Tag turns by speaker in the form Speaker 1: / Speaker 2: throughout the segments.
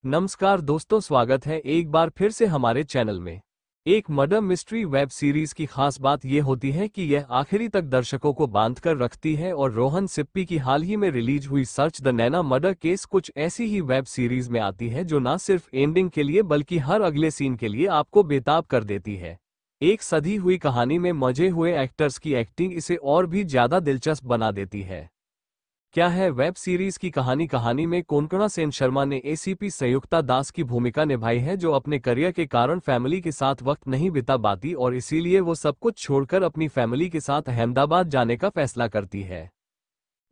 Speaker 1: नमस्कार दोस्तों, स्वागत है एक बार फिर से हमारे चैनल में। एक मर्डर मिस्ट्री वेब सीरीज की खास बात यह होती है कि यह आखिरी तक दर्शकों को बांध कर रखती है और रोहन सिप्पी की हाल ही में रिलीज हुई search the Naina murder case कुछ ऐसी ही वेब सीरीज में आती है जो न सिर्फ एंडिंग के लिए बल्कि हर अगले सीन के लिए आपको बेताब कर देती है। एक सधी हुई कहानी में मजे हुए एक्टर्स की एक्टिंग इसे और भी ज्यादा दिलचस्प बना देती है। क्या है वेब सीरीज की कहानी? कहानी में कोंकणा सेन शर्मा ने एसीपी संयुक्ता दास की भूमिका निभाई है, जो अपने करियर के कारण फैमिली के साथ वक्त नहीं बिता पाती और इसीलिए वो सब कुछ छोड़कर अपनी फैमिली के साथ अहमदाबाद जाने का फैसला करती है।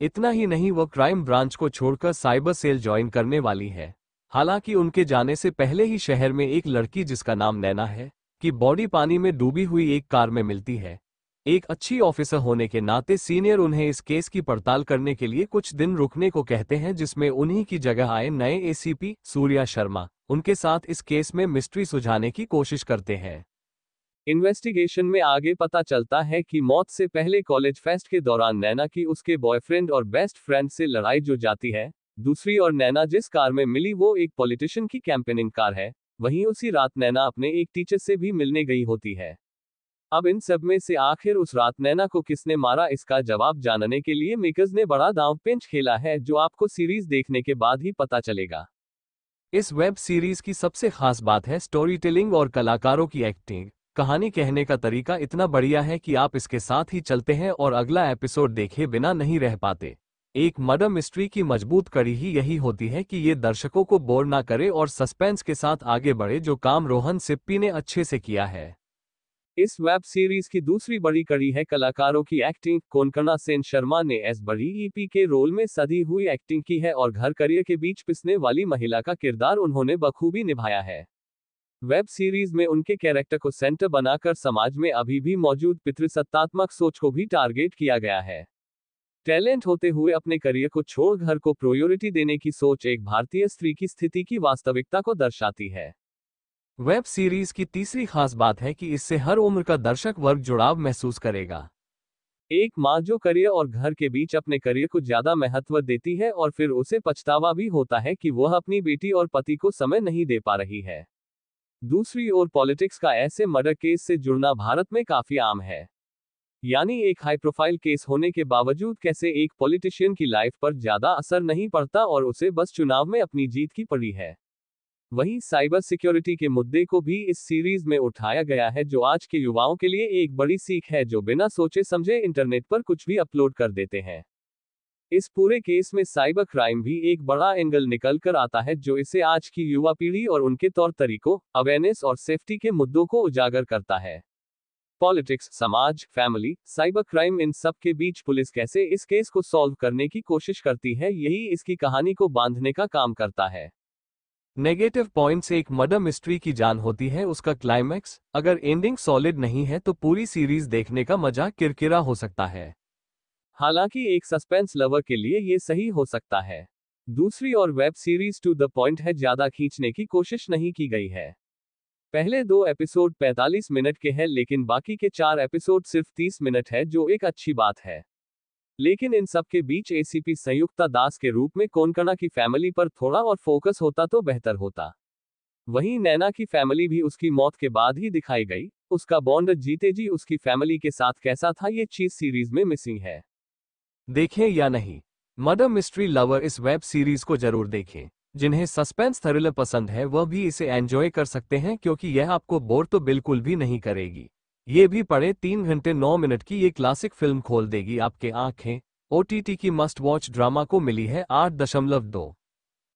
Speaker 1: इतना ही नहीं, वो क्राइम ब्रांच को छोड़कर साइबर सेल ज्वाइन करने वाली है। हालांकि उनके जाने से पहले ही शहर में एक लड़की जिसका नाम नैना है की बॉडी पानी में डूबी हुई एक कार में मिलती है। एक अच्छी ऑफिसर होने के नाते सीनियर उन्हें इस केस की पड़ताल करने के लिए कुछ दिन रुकने को कहते हैं, जिसमें उन्हीं की जगह आए नए एसीपी सूर्या शर्मा उनके साथ इस केस में मिस्ट्री सुलझाने की कोशिश करते हैं। इन्वेस्टिगेशन में आगे पता चलता है कि मौत से पहले कॉलेज फेस्ट के दौरान नैना की उसके बॉयफ्रेंड और बेस्ट फ्रेंड से लड़ाई जो जाती है। दूसरी ओर नैना जिस कार में मिली वो एक पॉलिटिशियन की कैंपेनिंग कार है। वहीं उसी रात नैना अपने एक टीचर से भी मिलने गई होती है। अब इन सब में से आखिर उस रात नैना को किसने मारा, इसका जवाब जानने के लिए मेकर्स ने बड़ा दांव पेंच खेला है, जो आपको सीरीज देखने के बाद ही पता चलेगा। इस वेब सीरीज की सबसे खास बात है स्टोरी टेलिंग और कलाकारों की एक्टिंग। कहानी कहने का तरीका इतना बढ़िया है कि आप इसके साथ ही चलते हैं और अगला एपिसोड देखे बिना नहीं रह पाते। एक मर्डर मिस्ट्री की मजबूत कड़ी ही यही होती है कि ये दर्शकों को बोर ना करे और सस्पेंस के साथ आगे बढ़े, जो काम रोहन सिप्पी ने अच्छे से किया है। इस वेब सीरीज की दूसरी बड़ी कड़ी है कलाकारों की एक्टिंग। कोंकणा सेन शर्मा ने एस बड़ी ईपी के रोल में सधी हुई एक्टिंग की है और घर करियर के बीच पिसने वाली महिला का किरदार उन्होंने बखूबी निभाया है। वेब सीरीज में उनके कैरेक्टर को सेंटर बनाकर समाज में अभी भी मौजूद पितृसत्तात्मक सोच को भी टारगेट किया गया है। टैलेंट होते हुए अपने करियर को छोड़ घर को प्रायोरिटी देने की सोच एक भारतीय स्त्री की स्थिति की वास्तविकता को दर्शाती है। वेब सीरीज की तीसरी खास बात है कि इससे हर उम्र का दर्शक वर्ग जुड़ाव महसूस करेगा। एक माँ जो करियर और घर के बीच अपने करियर को ज्यादा महत्व देती है और फिर उसे पछतावा भी होता है कि वह अपनी बेटी और पति को समय नहीं दे पा रही है। दूसरी ओर पॉलिटिक्स का ऐसे मर्डर केस से जुड़ना भारत में काफी आम है। यानी एक हाई प्रोफाइल केस होने के बावजूद कैसे एक पॉलिटिशियन की लाइफ पर ज्यादा असर नहीं पड़ता और उसे बस चुनाव में अपनी जीत की पड़ी है। वहीं साइबर सिक्योरिटी के मुद्दे को भी इस सीरीज में उठाया गया है, जो आज के युवाओं के लिए एक बड़ी सीख है, जो बिना सोचे समझे इंटरनेट पर कुछ भी अपलोड कर देते हैं। इस पूरे केस में साइबर क्राइम भी एक बड़ा एंगल निकल कर आता है, जो इसे आज की युवा पीढ़ी और उनके तौर तरीकों, अवेयरनेस और सेफ्टी के मुद्दों को उजागर करता है। पॉलिटिक्स, समाज, फैमिली, साइबर क्राइम, इन सब के बीच पुलिस कैसे इस केस को सॉल्व करने की कोशिश करती है, यही इसकी कहानी को बांधने का काम करता है। नेगेटिव पॉइंट्स: एक मर्डर मिस्ट्री की जान होती है उसका क्लाइमैक्स। अगर एंडिंग सॉलिड नहीं है तो पूरी सीरीज देखने का मजा किरकिरा हो सकता है। हालांकि एक सस्पेंस लवर के लिए ये सही हो सकता है। दूसरी ओर web series to the point है, ज्यादा खींचने की कोशिश नहीं की गई है। पहले 2 एपिसोड 45 मिनट के हैं, लेकिन बाकी के 4 एपिसोड सिर्फ 30 मिनट है, जो एक अच्छी बात है। लेकिन इन सब के बीच एसीपी संयुक्ता दास के रूप में कोंकणा की फैमिली पर थोड़ा और फोकस होता तो बेहतर होता। वहीं नैना की फैमिली भी उसकी मौत के बाद ही दिखाई गई। उसका बॉन्ड जीते जी उसकी फैमिली के साथ कैसा था, ये चीज सीरीज में मिसिंग है। देखें या नहीं, मर्डर मिस्ट्री लवर इस वेब सीरीज को जरूर देखें। जिन्हें सस्पेंस थ्रिलर पसंद है वह भी इसे एंजॉय कर सकते हैं, क्योंकि यह आपको बोर तो बिल्कुल भी नहीं करेगी। ये भी पड़े 3 घंटे 9 मिनट की ये क्लासिक फिल्म खोल देगी आपके आंखें। ओटीटी की मस्ट वॉच ड्रामा को मिली है 8.2